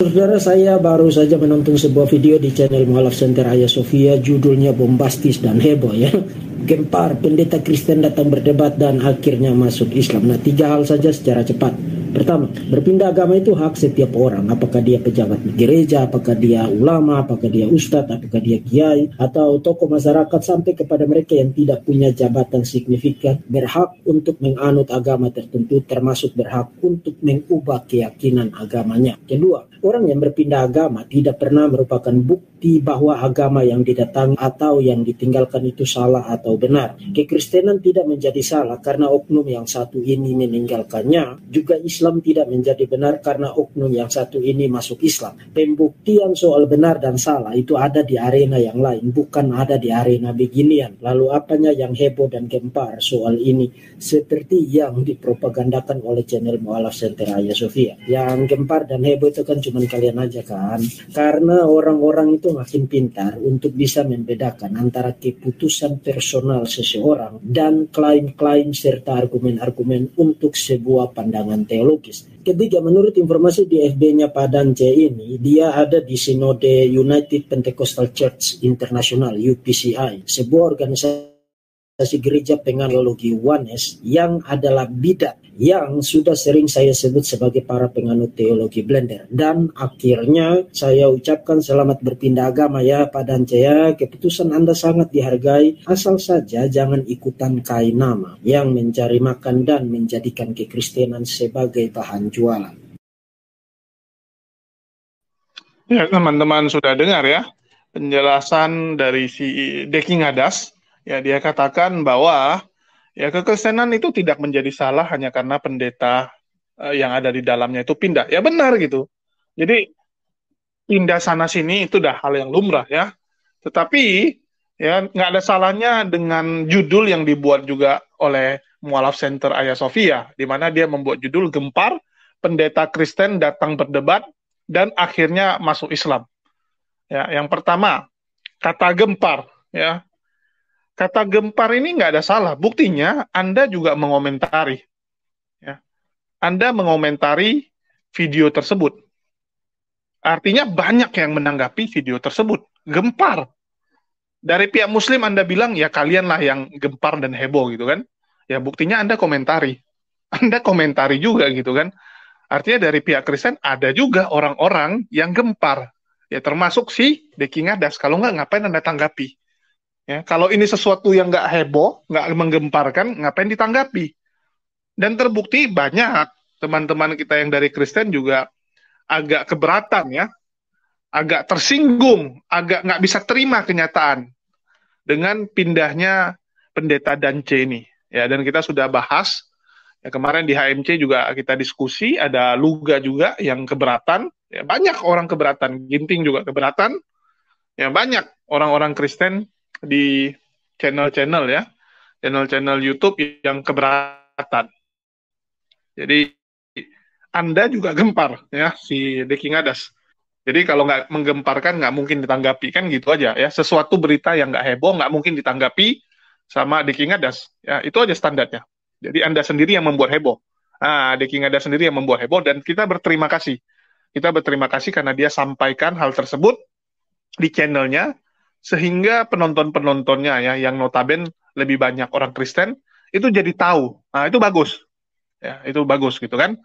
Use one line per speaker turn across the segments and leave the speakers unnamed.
Saudara, saya baru saja menonton sebuah video di channel Mualaf Center Hagia Sophia, judulnya bombastis dan heboh ya. Gempar, pendeta Kristen datang berdebat dan akhirnya masuk Islam. Nah, 3 hal saja secara cepat. Pertama, berpindah agama itu hak setiap orang. Apakah dia pejabat gereja, apakah dia ulama, apakah dia ustadz, apakah dia kiai, atau tokoh masyarakat, sampai kepada mereka yang tidak punya jabatan signifikan, berhak untuk menganut agama tertentu, termasuk berhak untuk mengubah keyakinan agamanya. Kedua, orang yang berpindah agama tidak pernah merupakan bukti bahwa agama yang didatangi atau yang ditinggalkan itu salah atau benar. Kekristenan tidak menjadi salah karena oknum yang satu ini meninggalkannya. Juga Islam tidak menjadi benar karena oknum yang satu ini masuk Islam. Pembuktian soal benar dan salah itu ada di arena yang lain, bukan ada di arena beginian. Lalu apanya yang heboh dan gempar soal ini, seperti yang dipropagandakan oleh channel Mualaf Center Hagia Sophia? Yang gempar dan heboh itu kan cuma kalian aja kan, karena orang-orang itu makin pintar untuk bisa membedakan antara keputusan personal seseorang dan klaim-klaim serta argumen-argumen untuk sebuah pandangan teologis. Ketiga, menurut informasi di FB-nya Pak Dance ini, dia ada di Sinode United Pentecostal Church International (UPCI), sebuah organisasi gereja penganut teologi Oneness yang adalah bidat yang sudah sering saya sebut sebagai para penganut teologi blender. Dan akhirnya saya ucapkan selamat berpindah agama ya Pak Dance ya. Keputusan Anda sangat dihargai, asal saja jangan ikutan kain nama yang mencari makan dan menjadikan kekristenan sebagai bahan jualan.
Ya, teman-teman sudah dengar ya penjelasan dari si Deki Ngadas. Ya, dia katakan bahwa ya kekristenan itu tidak menjadi salah hanya karena pendeta yang ada di dalamnya itu pindah. Ya benar gitu. Jadi pindah sana sini itu udah hal yang lumrah ya. Tetapi ya nggak ada salahnya dengan judul yang dibuat juga oleh Mualaf Center Hagia Sophia, di mana dia membuat judul Gempar, Pendeta Kristen Datang Berdebat dan Akhirnya Masuk Islam. Ya, yang pertama, kata gempar ya. Kata gempar ini nggak ada salah. Buktinya Anda juga mengomentari. Ya. Anda mengomentari video tersebut. Artinya banyak yang menanggapi video tersebut. Gempar. Dari pihak Muslim Anda bilang, ya kalianlah yang gempar dan heboh gitu kan. Ya buktinya Anda komentari. Anda komentari juga gitu kan. Artinya dari pihak Kristen ada juga orang-orang yang gempar. Ya termasuk si Deki Ngadas. Kalau nggak, ngapain Anda tanggapi? Ya, kalau ini sesuatu yang nggak heboh, nggak menggemparkan, ngapain ditanggapi? Dan terbukti banyak teman-teman kita yang dari Kristen juga agak keberatan ya, agak tersinggung, agak nggak bisa terima kenyataan dengan pindahnya pendeta Dance ini. Ya, dan kita sudah bahas, ya, kemarin di HMC juga kita diskusi, ada Luga juga yang keberatan, ya, banyak orang keberatan, Ginting juga keberatan, ya banyak orang-orang Kristen di channel-channel ya, channel-channel YouTube yang keberatan. Jadi Anda juga gempar ya si Deki Ngadas. Jadi kalau nggak menggemparkan nggak mungkin ditanggapi kan gitu aja ya. Sesuatu berita yang nggak heboh nggak mungkin ditanggapi sama Deki Ngadas. Ya itu aja standarnya. Jadi Anda sendiri yang membuat heboh. Nah, Deki Ngadas sendiri yang membuat heboh dan kita berterima kasih. Kita berterima kasih karena dia sampaikan hal tersebut di channelnya, sehingga penonton-penontonnya ya yang notaben lebih banyak orang Kristen itu jadi tahu. Nah, itu bagus. Ya, itu bagus gitu kan.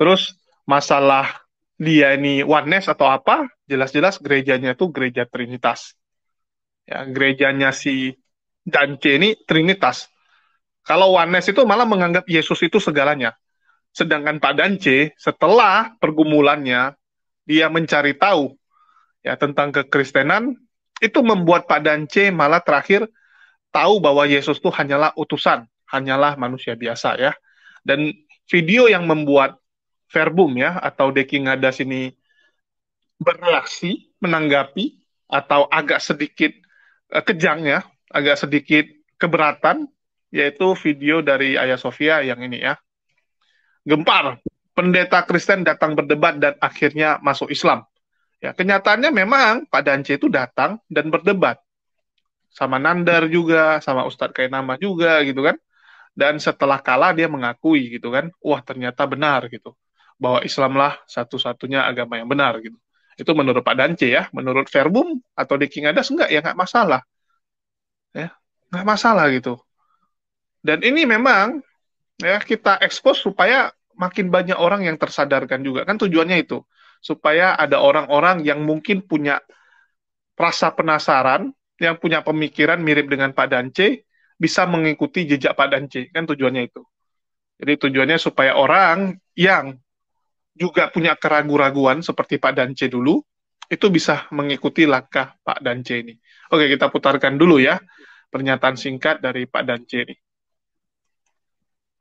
Terus masalah dia ini oneness atau apa, jelas-jelas gerejanya itu gereja Trinitas. Ya, gerejanya si Dance ini Trinitas. Kalau oneness itu malah menganggap Yesus itu segalanya. Sedangkan Pak Dance setelah pergumulannya dia mencari tahu ya tentang kekristenan, itu membuat Pak Dance malah terakhir tahu bahwa Yesus itu hanyalah utusan, hanyalah manusia biasa ya. Dan video yang membuat Verbum ya atau Deki Ngadas ini bereaksi, menanggapi atau agak sedikit kejang ya, agak sedikit keberatan, yaitu video dari Hagia Sophia yang ini ya. Gempar, pendeta Kristen datang berdebat dan akhirnya masuk Islam. Ya, kenyataannya memang Pak Dance itu datang dan berdebat sama Nandar juga, sama Ustadz Kainama juga gitu kan. Dan setelah kalah dia mengakui gitu kan, wah ternyata benar gitu. bahwa Islamlah satu-satunya agama yang benar gitu. Itu menurut Pak Dance ya. Menurut Verbum atau di King Adas enggak, ya nggak masalah. Ya, nggak masalah gitu. Dan ini memang ya kita expose supaya makin banyak orang yang tersadarkan juga. Kan tujuannya itu. Supaya ada orang-orang yang mungkin punya rasa penasaran, yang punya pemikiran mirip dengan Pak Dance, bisa mengikuti jejak Pak Dance. Kan tujuannya itu. Jadi tujuannya supaya orang yang juga punya keraguan-raguan seperti Pak Dance dulu, itu bisa mengikuti langkah Pak Dance ini. Oke, kita putarkan dulu ya pernyataan singkat dari Pak Dance ini.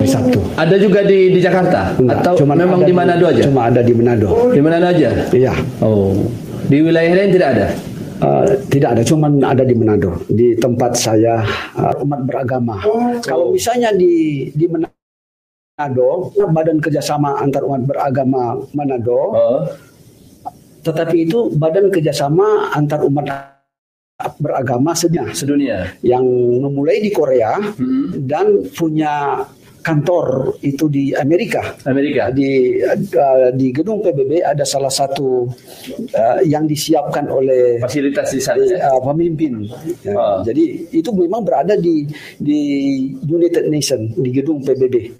Sabtu.
Ada juga di Jakarta?
Enggak,
atau memang di Manado aja?
Cuma ada di Manado.
Di Manado aja?
Iya.
Oh, di wilayah lain tidak ada?
Tidak ada, cuma ada di Manado. Di tempat saya umat beragama. Kalau misalnya di Manado, Badan Kerjasama Antar Umat Beragama Manado, tetapi itu Badan Kerjasama Antar Umat Beragama sedunia yang memulai di Korea dan punya kantor itu di Amerika. Di gedung PBB ada salah satu yang disiapkan oleh
fasilitas di sana
pemimpin. Jadi itu memang berada di United Nation di gedung PBB.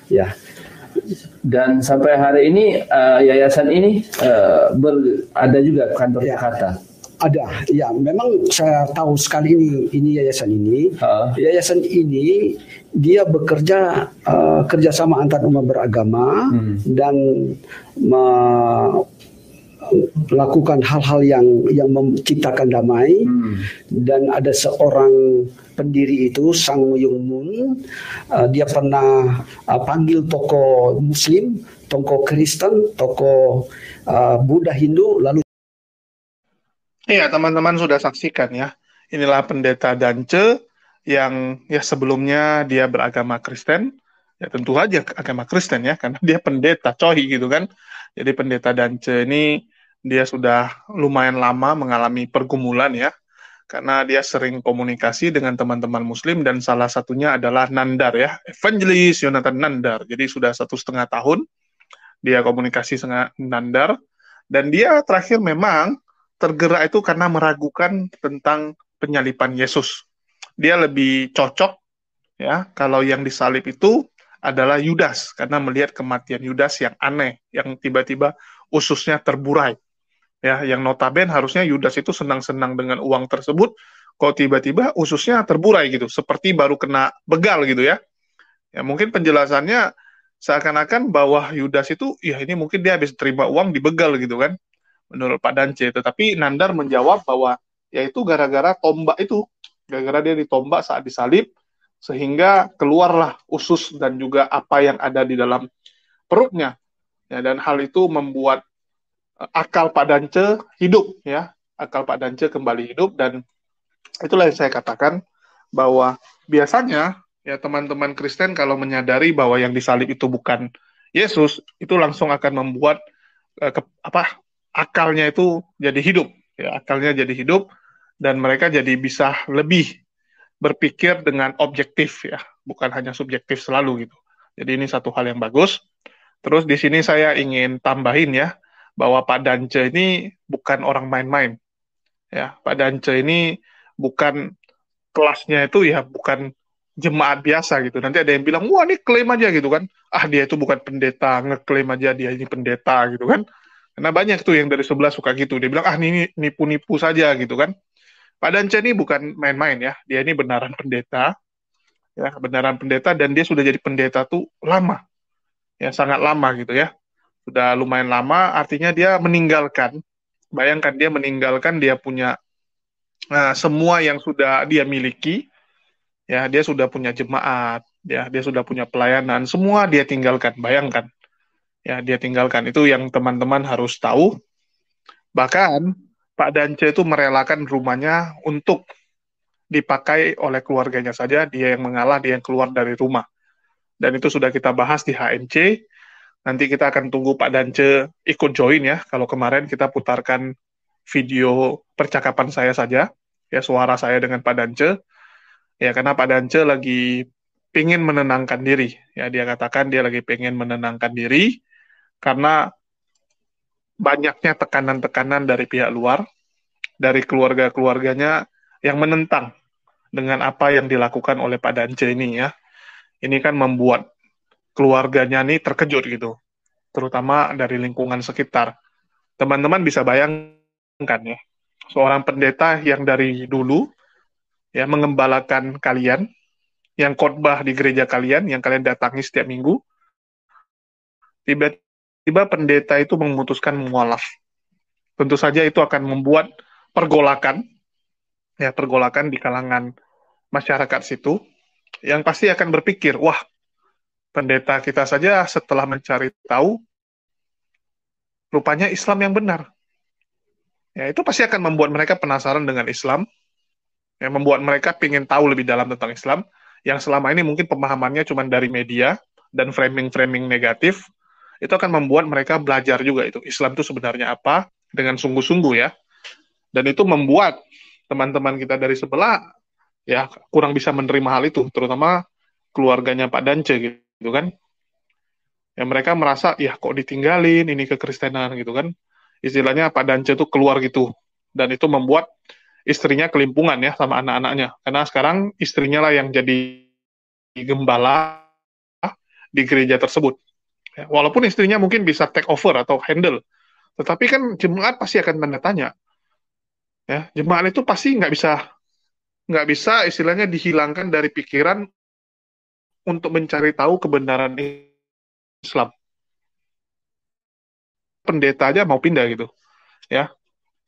Ya.
Dan sampai hari ini yayasan ini ada juga kantor Jakarta.
Ada, ya. Memang saya tahu sekali ini yayasan ini. Yayasan ini dia bekerja kerjasama antar umat beragama dan melakukan hal-hal yang menciptakan damai. Dan ada seorang pendiri itu, Sang Myung Moon, dia pernah panggil tokoh Muslim, tokoh Kristen, tokoh Buddha, Hindu, lalu.
Iya, teman-teman sudah saksikan ya. Inilah pendeta Dance yang ya sebelumnya dia beragama Kristen. Ya tentu aja agama Kristen ya, karena dia pendeta coy gitu kan. Jadi pendeta Dance ini dia sudah lumayan lama mengalami pergumulan ya. Karena dia sering komunikasi dengan teman-teman Muslim dan salah satunya adalah Nandar ya. Evangelis Yonatan Nandar. Jadi sudah 1,5 tahun dia komunikasi dengan Nandar. Dan dia terakhir memang tergerak itu karena meragukan tentang penyaliban Yesus. Dia lebih cocok ya kalau yang disalib itu adalah Yudas karena melihat kematian Yudas yang aneh, yang tiba-tiba ususnya terburai. Ya, yang notabene harusnya Yudas itu senang-senang dengan uang tersebut, kok tiba-tiba ususnya terburai gitu, seperti baru kena begal gitu ya. Ya mungkin penjelasannya seakan-akan bahwa Yudas itu ya ini mungkin dia habis terima uang dibegal gitu kan. Menurut Pak Dance, tetapi Nandar menjawab bahwa yaitu gara-gara tombak itu, gara-gara dia ditombak saat disalib, sehingga keluarlah usus dan juga apa yang ada di dalam perutnya. Ya, dan hal itu membuat akal Pak Dance hidup, ya, akal Pak Dance kembali hidup, dan itulah yang saya katakan bahwa biasanya ya teman-teman Kristen kalau menyadari bahwa yang disalib itu bukan Yesus, itu langsung akan membuat akalnya itu jadi hidup, ya akalnya jadi hidup dan mereka jadi bisa lebih berpikir dengan objektif ya, bukan hanya subjektif selalu gitu. Jadi ini satu hal yang bagus. Terus di sini saya ingin tambahin ya bahwa Pak Dance ini bukan orang main-main. Ya, Pak Dance ini bukan kelasnya itu ya bukan jemaat biasa gitu. Nanti ada yang bilang, wah ini klaim aja gitu kan. Ah dia itu bukan pendeta, ngeklaim aja dia ini pendeta gitu kan. Karena banyak tuh yang dari sebelah suka gitu. Dia bilang, ah ini nipu-nipu saja gitu kan. Pak Dance ini bukan main-main ya. Dia ini benaran pendeta. Ya, benaran pendeta dan dia sudah jadi pendeta tuh lama. Ya, sangat lama gitu ya. Sudah lumayan lama, artinya dia meninggalkan. Bayangkan dia meninggalkan, dia punya semua yang sudah dia miliki. Ya, dia sudah punya jemaat. Ya, dia sudah punya pelayanan. Semua dia tinggalkan, bayangkan. Ya, dia tinggalkan. Itu yang teman-teman harus tahu. Bahkan Pak Dance itu merelakan rumahnya untuk dipakai oleh keluarganya saja. Dia yang mengalah, dia yang keluar dari rumah. Dan itu sudah kita bahas di HMC. Nanti kita akan tunggu Pak Dance ikut join ya. Kalau kemarin kita putarkan video percakapan saya saja. Ya, suara saya dengan Pak Dance. Ya, karena Pak Dance lagi pengen menenangkan diri. Ya, dia katakan dia lagi pengen menenangkan diri. karena banyaknya tekanan-tekanan dari pihak luar, dari keluarga-keluarganya yang menentang dengan apa yang dilakukan oleh Pak Dance ini ya. Ini kan membuat keluarganya nih terkejut gitu, terutama dari lingkungan sekitar. Teman-teman bisa bayangkan ya, seorang pendeta yang dari dulu ya mengembalakan kalian, yang khotbah di gereja kalian, yang kalian datangi setiap minggu, tiba-tiba pendeta itu memutuskan mualaf. Tentu saja itu akan membuat pergolakan di kalangan masyarakat situ, yang pasti akan berpikir, wah, pendeta kita saja setelah mencari tahu, rupanya Islam yang benar. Ya, itu pasti akan membuat mereka penasaran dengan Islam, yang membuat mereka ingin tahu lebih dalam tentang Islam, yang selama ini mungkin pemahamannya cuma dari media dan framing-framing negatif. Itu akan membuat mereka belajar juga itu Islam itu sebenarnya apa dengan sungguh-sungguh ya. Dan itu membuat teman-teman kita dari sebelah ya kurang bisa menerima hal itu, terutama keluarganya Pak Dance gitu kan. Ya mereka merasa ya kok ditinggalin ini kekristenan gitu kan. Istilahnya Pak Dance itu keluar gitu. Dan itu membuat istrinya kelimpungan ya sama anak-anaknya. Karena sekarang istrinya lah yang jadi gembala di gereja tersebut. Ya, walaupun istrinya mungkin bisa take over atau handle, tetapi kan jemaat pasti akan tanda tanya. Ya, jemaat itu pasti nggak bisa istilahnya dihilangkan dari pikiran untuk mencari tahu kebenaran Islam. Pendeta aja mau pindah gitu, ya.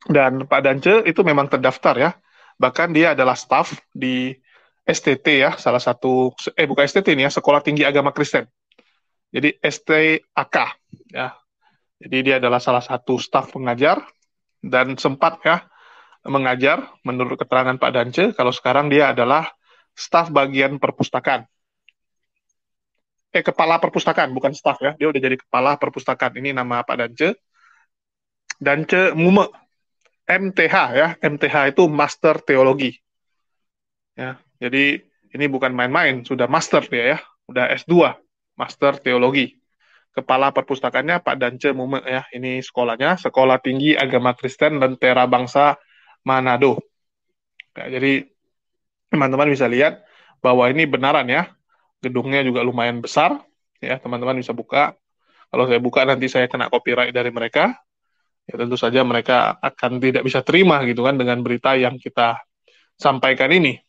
Dan Pak Dance itu memang terdaftar ya. Bahkan dia adalah staf di STT ya, salah satu bukan STT ini ya, Sekolah Tinggi Agama Kristen. Jadi STAK ya. Jadi dia adalah salah satu staf pengajar dan sempat ya mengajar menurut keterangan Pak Dance kalau sekarang dia adalah staf bagian perpustakaan. Kepala perpustakaan, bukan staf ya. Dia udah jadi kepala perpustakaan. Ini nama Pak Dance. Dance Mume. MTH ya. MTH itu Master Teologi. Ya, jadi ini bukan main-main, sudah master dia ya. Udah S2, Master Teologi. Kepala perpustakaannya Pak Dance Mume ya. Ini sekolahnya, Sekolah Tinggi Agama Kristen Lentera Bangsa Manado. Ya, jadi teman-teman bisa lihat bahwa ini benaran ya. Gedungnya juga lumayan besar, ya teman-teman bisa buka. Kalau saya buka nanti saya kena copyright dari mereka. Ya tentu saja mereka akan tidak bisa terima gitu kan dengan berita yang kita sampaikan ini.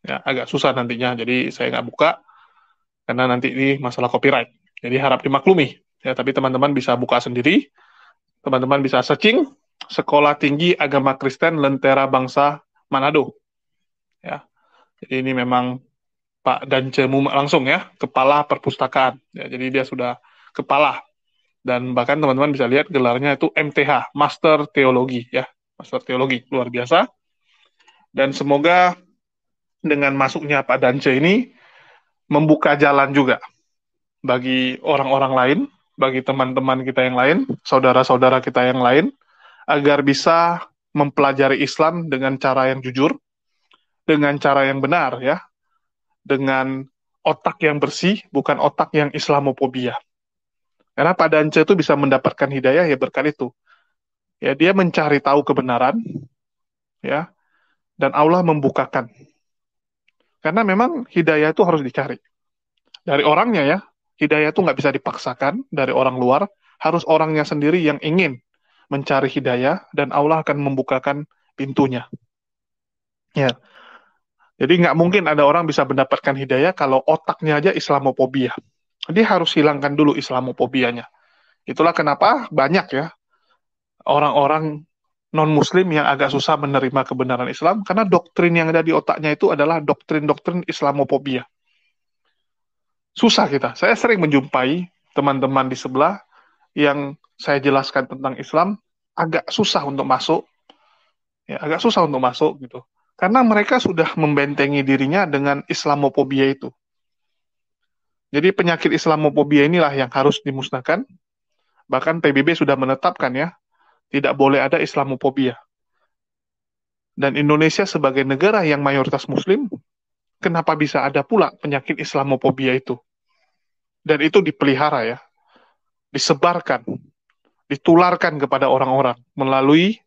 Ya agak susah nantinya, jadi saya nggak buka karena nanti ini masalah copyright. Jadi harap dimaklumi. Ya tapi teman-teman bisa buka sendiri. Teman-teman bisa searching Sekolah Tinggi Agama Kristen Lentera Bangsa Manado. Ya. Jadi ini memang Pak Dance Mume langsung ya, kepala perpustakaan. Ya, jadi dia sudah kepala. Dan bahkan teman-teman bisa lihat gelarnya itu MTH, Master Teologi ya. Master Teologi, luar biasa. Dan semoga dengan masuknya Pak Dance ini membuka jalan juga bagi orang-orang lain, bagi teman-teman kita yang lain, saudara-saudara kita yang lain, agar bisa mempelajari Islam dengan cara yang jujur, dengan cara yang benar ya, dengan otak yang bersih, bukan otak yang Islamofobia. Karena Pak Dance itu bisa mendapatkan hidayah ya berkat itu. Ya, dia mencari tahu kebenaran, ya, dan Allah membukakan. Karena memang hidayah itu harus dicari. Dari orangnya ya, hidayah itu nggak bisa dipaksakan dari orang luar, harus orangnya sendiri yang ingin mencari hidayah, dan Allah akan membukakan pintunya. Ya, jadi nggak mungkin ada orang bisa mendapatkan hidayah kalau otaknya aja Islamofobia. Dia harus hilangkan dulu Islamofobianya. Itulah kenapa banyak ya orang-orang non-Muslim yang agak susah menerima kebenaran Islam, karena doktrin yang ada di otaknya itu adalah doktrin-doktrin Islamofobia. Susah kita. Saya sering menjumpai teman-teman di sebelah yang saya jelaskan tentang Islam, agak susah untuk masuk. Ya, agak susah untuk masuk gitu. Karena mereka sudah membentengi dirinya dengan Islamofobia itu. Jadi penyakit Islamofobia inilah yang harus dimusnahkan. Bahkan PBB sudah menetapkan ya, tidak boleh ada Islamofobia. Dan Indonesia sebagai negara yang mayoritas Muslim, kenapa bisa ada pula penyakit Islamofobia itu? Dan itu dipelihara ya. disebarkan, ditularkan kepada orang-orang melalui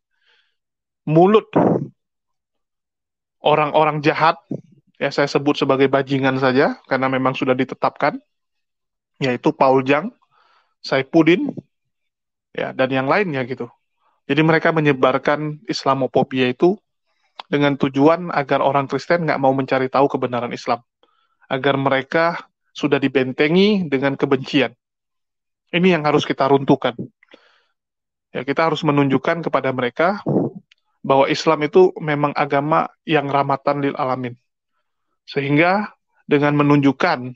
mulut orang-orang jahat, ya saya sebut sebagai bajingan saja, karena memang sudah ditetapkan, yaitu Paul Jang, Saifuddin, ya, dan yang lainnya gitu. Jadi mereka menyebarkan Islamofobia itu dengan tujuan agar orang Kristen nggak mau mencari tahu kebenaran Islam, agar mereka sudah dibentengi dengan kebencian. Ini yang harus kita runtuhkan. Ya, kita harus menunjukkan kepada mereka bahwa Islam itu memang agama yang rahmatan lil alamin. Sehingga dengan menunjukkan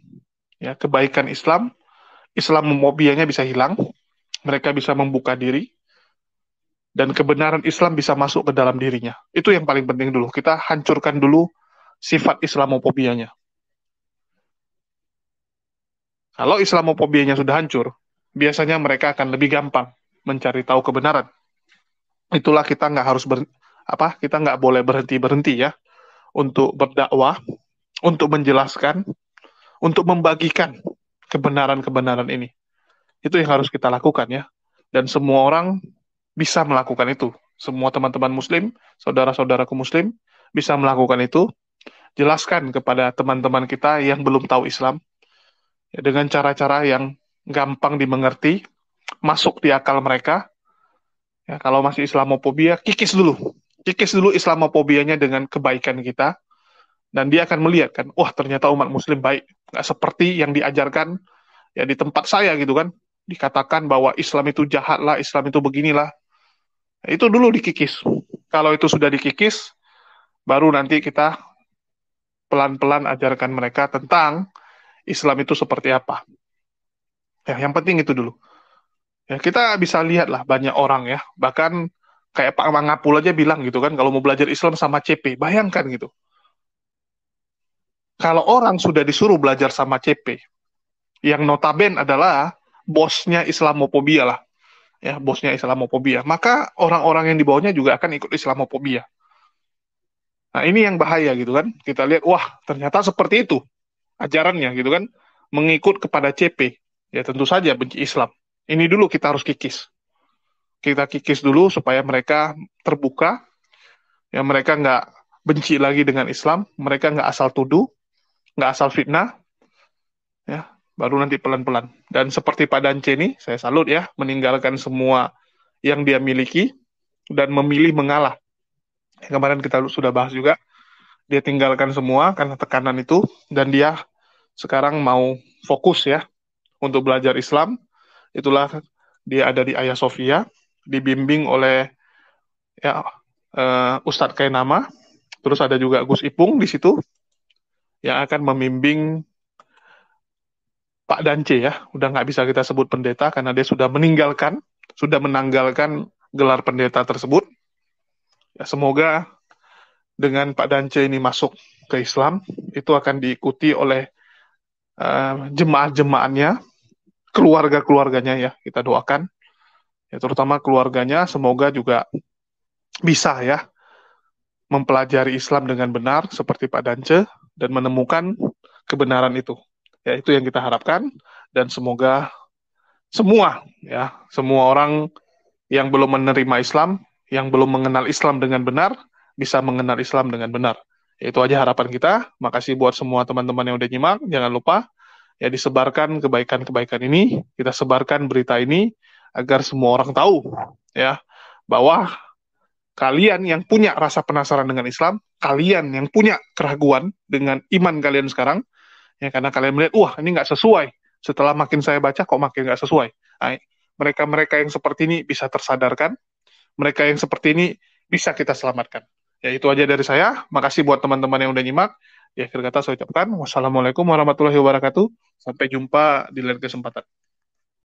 ya kebaikan Islam, Islamofobianya bisa hilang, mereka bisa membuka diri, dan kebenaran Islam bisa masuk ke dalam dirinya. Itu yang paling penting dulu. Kita hancurkan dulu sifat Islamofobianya. Kalau Islamofobianya sudah hancur, biasanya mereka akan lebih gampang mencari tahu kebenaran. Itulah kita nggak harus kita nggak boleh berhenti ya untuk berdakwah, untuk menjelaskan, untuk membagikan kebenaran-kebenaran ini. Itu yang harus kita lakukan ya. Dan semua orang bisa melakukan itu. Semua teman-teman Muslim, saudara-saudaraku Muslim, bisa melakukan itu. Jelaskan kepada teman-teman kita yang belum tahu Islam, ya, dengan cara-cara yang gampang dimengerti, masuk di akal mereka. Ya, kalau masih Islamofobia, kikis dulu Islamofobianya dengan kebaikan kita, dan dia akan melihat kan, wah ternyata umat Muslim baik, nggak seperti yang diajarkan ya di tempat saya gitu kan, dikatakan bahwa Islam itu jahat lah, Islam itu beginilah. Nah, itu dulu dikikis. Kalau itu sudah dikikis, baru nanti kita pelan-pelan ajarkan mereka tentang Islam itu seperti apa. Ya, yang penting itu dulu. Ya, kita bisa lihat lah banyak orang ya, bahkan kayak Pak Mangapul aja bilang gitu kan, kalau mau belajar Islam sama CP, bayangkan gitu. Kalau orang sudah disuruh belajar sama CP, yang notaben adalah bosnya Islamofobia lah, ya bosnya Islamofobia, maka orang-orang yang di bawahnya juga akan ikut Islamofobia. Nah ini yang bahaya gitu kan, kita lihat, wah ternyata seperti itu ajarannya gitu kan, mengikut kepada CP, ya tentu saja benci Islam. Ini dulu kita harus kikis. Kita kikis dulu supaya mereka terbuka, ya mereka nggak benci lagi dengan Islam, mereka nggak asal tuduh, nggak asal fitnah, ya baru nanti pelan-pelan. Dan seperti Pak Dance ini, saya salut ya, meninggalkan semua yang dia miliki dan memilih mengalah. Kemarin kita sudah bahas juga, dia tinggalkan semua karena tekanan itu, dan dia sekarang mau fokus ya untuk belajar Islam. Itulah dia ada di Hagia Sophia, dibimbing oleh ya Ustadz Kainama, terus ada juga Gus Ipung di situ yang akan membimbing Pak Dance ya. Udah nggak bisa kita sebut pendeta karena dia sudah menanggalkan gelar pendeta tersebut. Ya, semoga dengan Pak Dance ini masuk ke Islam, itu akan diikuti oleh jemaah-jemaahnya, keluarga-keluarganya ya, kita doakan. Ya, terutama keluarganya, semoga juga bisa ya mempelajari Islam dengan benar seperti Pak Dance dan menemukan kebenaran itu. Ya, itu yang kita harapkan, dan semoga semua orang yang belum menerima Islam, yang belum mengenal Islam dengan benar, bisa mengenal Islam dengan benar. Itu aja harapan kita. Makasih buat semua teman-teman yang udah nyimak. Jangan lupa ya disebarkan kebaikan-kebaikan ini, kita sebarkan berita ini agar semua orang tahu ya bahwa kalian yang punya rasa penasaran dengan Islam, kalian yang punya keraguan dengan iman kalian sekarang, ya karena kalian melihat, wah ini nggak sesuai. Setelah makin saya baca, kok makin nggak sesuai. Nah, mereka-mereka yang seperti ini bisa tersadarkan, mereka yang seperti ini bisa kita selamatkan. Ya itu aja dari saya. Makasih buat teman-teman yang udah nyimak. Di akhir kata saya ucapkan wassalamualaikum warahmatullahi wabarakatuh. Sampai jumpa di lain kesempatan.